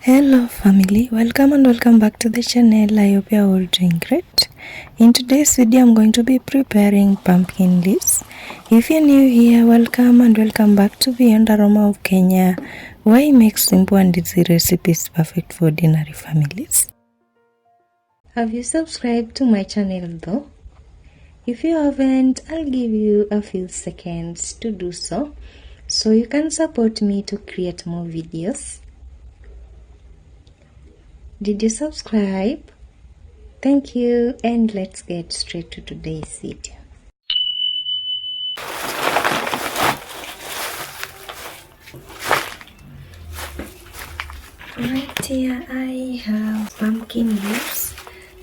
Hello family, welcome and welcome back to the channel. I hope you are all doing great. In today's video I'm going to be preparing pumpkin leaves. If you're new here, welcome and welcome back to Beyond Aroma of Kenya, where I make simple and easy recipes perfect for ordinary families. Have you subscribed to my channel though? If you haven't, I'll give you a few seconds to do so you can support me to create more videos. Did you subscribe? Thank you, and let's get straight to today's video. Right here I have pumpkin leaves.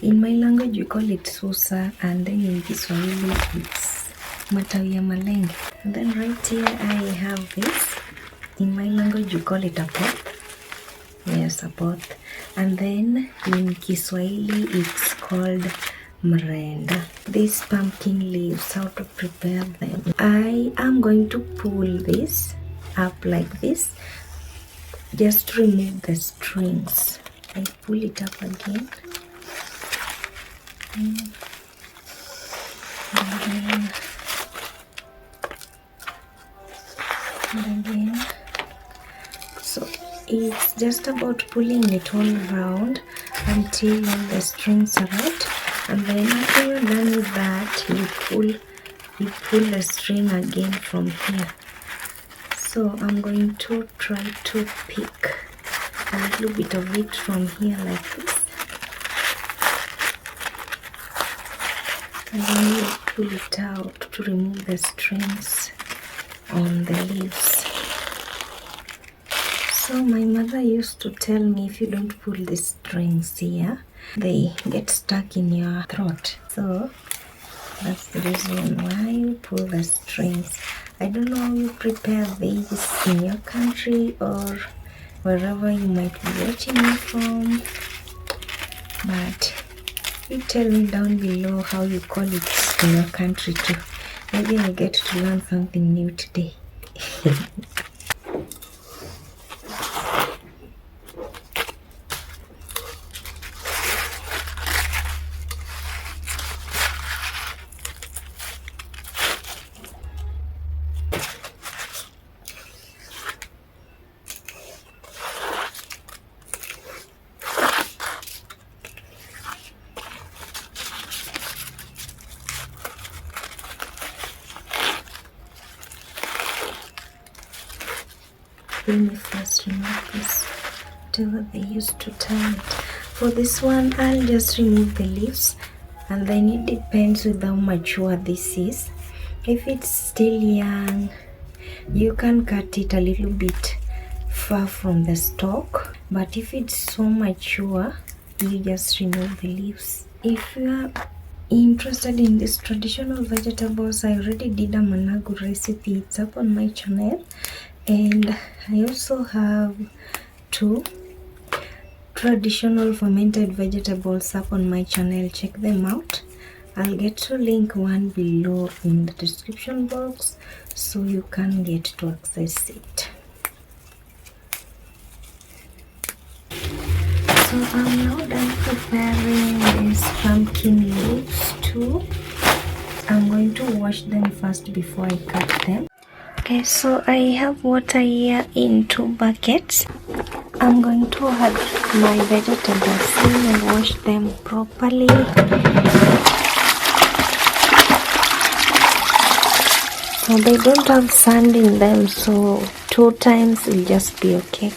In my language you call it susa, and then in Kiswahili it's Matawi ya malenge. And then right here I have this. In my language you call it a pot. Yes, a pot. And then in Kiswahili it's called mrenda. These pumpkin leaves, how to prepare them. I am going to pull this up like this, just to remove the strings. I pull it up again, and again. So it's just about pulling it all around until all the strings are out, and then after you're done with that, you pull the string again from here. So I'm going to try to pick a little bit of it from here like this, and then you pull it out to remove the strings on the leaves. So my mother used to tell me, if you don't pull the strings here, they get stuck in your throat. So that's the reason why you pull the strings. I don't know how you prepare these in your country or wherever you might be watching me from, but you tell me down below how you call it in your country too. Maybe I get to learn something new today. Let me first remove this, whatever they used to tie it. For this one, I'll just remove the leaves, and then it depends with how mature this is. If it's still young, you can cut it a little bit far from the stalk, but if it's so mature, you just remove the leaves. If you are interested in these traditional vegetables, I already did a managu recipe. It's up on my channel. And I also have 2 traditional fermented vegetables up on my channel. Check them out. I'll get to link one below in the description box so you can get to access it. So I'm now done preparing these pumpkin leaves too. I'm going to wash them first before I cut them. Okay, so I have water here in 2 buckets. I'm going to add my vegetables in and wash them properly. So they don't have sand in them, so 2 times will just be okay.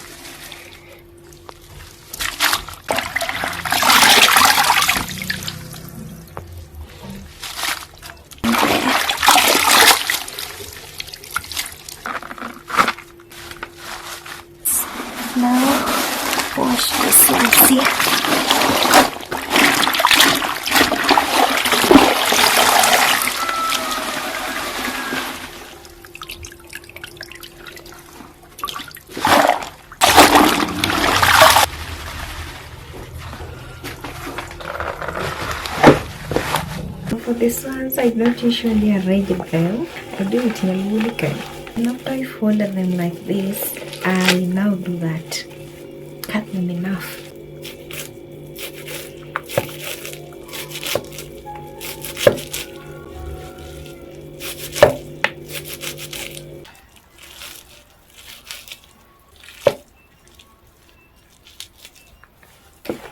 Now wash this leaves here. For these ones, I don't usually arrange them. I do it in a wood kind. And after I fold them like this, I now do that. cut them enough.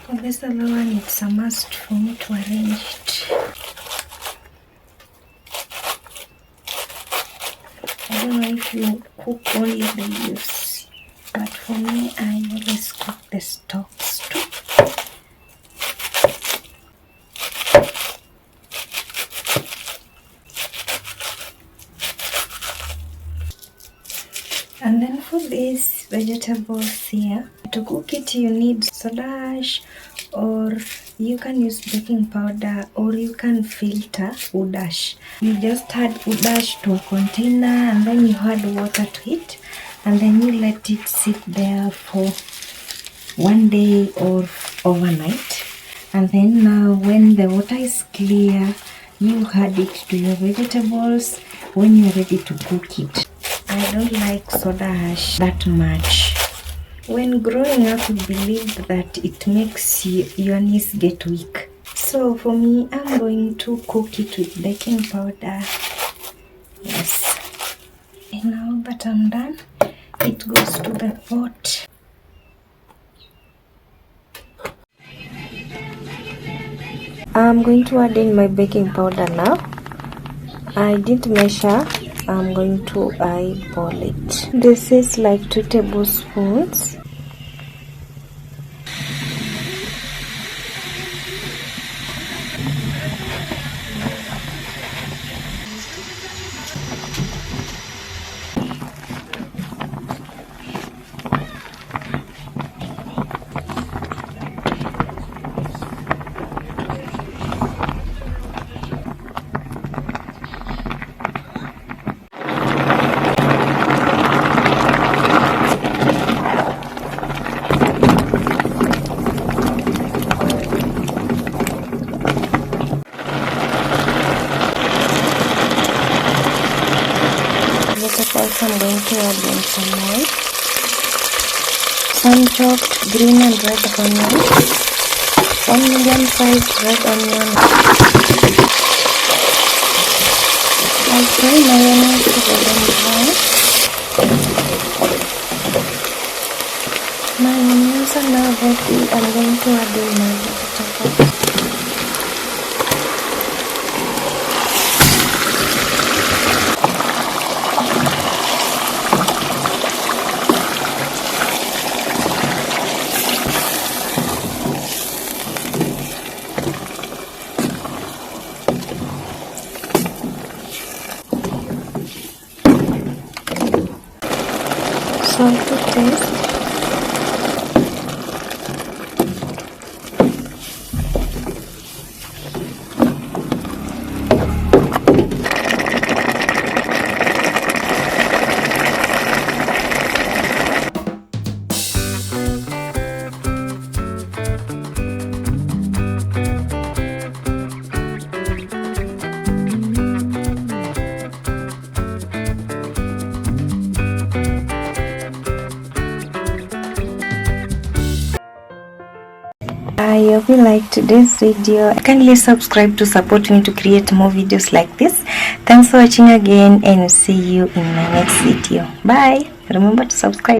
For this other one, it's a must for me to arrange it. I don't know if you cook only the leaves, but for me, I always cook the stalks too. And then for these vegetables here, to cook it you need soda ash, or you can use baking powder, or you can filter wood ash. You just add wood ash to a container and then you add water to it, and then you let it sit there for 1 day or overnight. And then now when the water is clear, you add it to your vegetables when you're ready to cook it. I don't like soda ash that much. When growing up, we believed that it makes your knees get weak. So for me, I'm going to cook it with baking powder. Yes. And now that I'm done, it goes to the pot. I'm going to add in my baking powder now. I didn't measure. I'm going to eyeball it. This is like 2 tablespoons. I'm going to add in some oil, some chopped green and red onions, 1 medium-sized red onion. I'll fry my onions to golden brown. My onions are now ready. I'm going to add in my vegetables. Salt to taste. I hope you liked today's video. Kindly subscribe to support me to create more videos like this. Thanks for watching again, and see you in my next video. Bye. Remember to subscribe.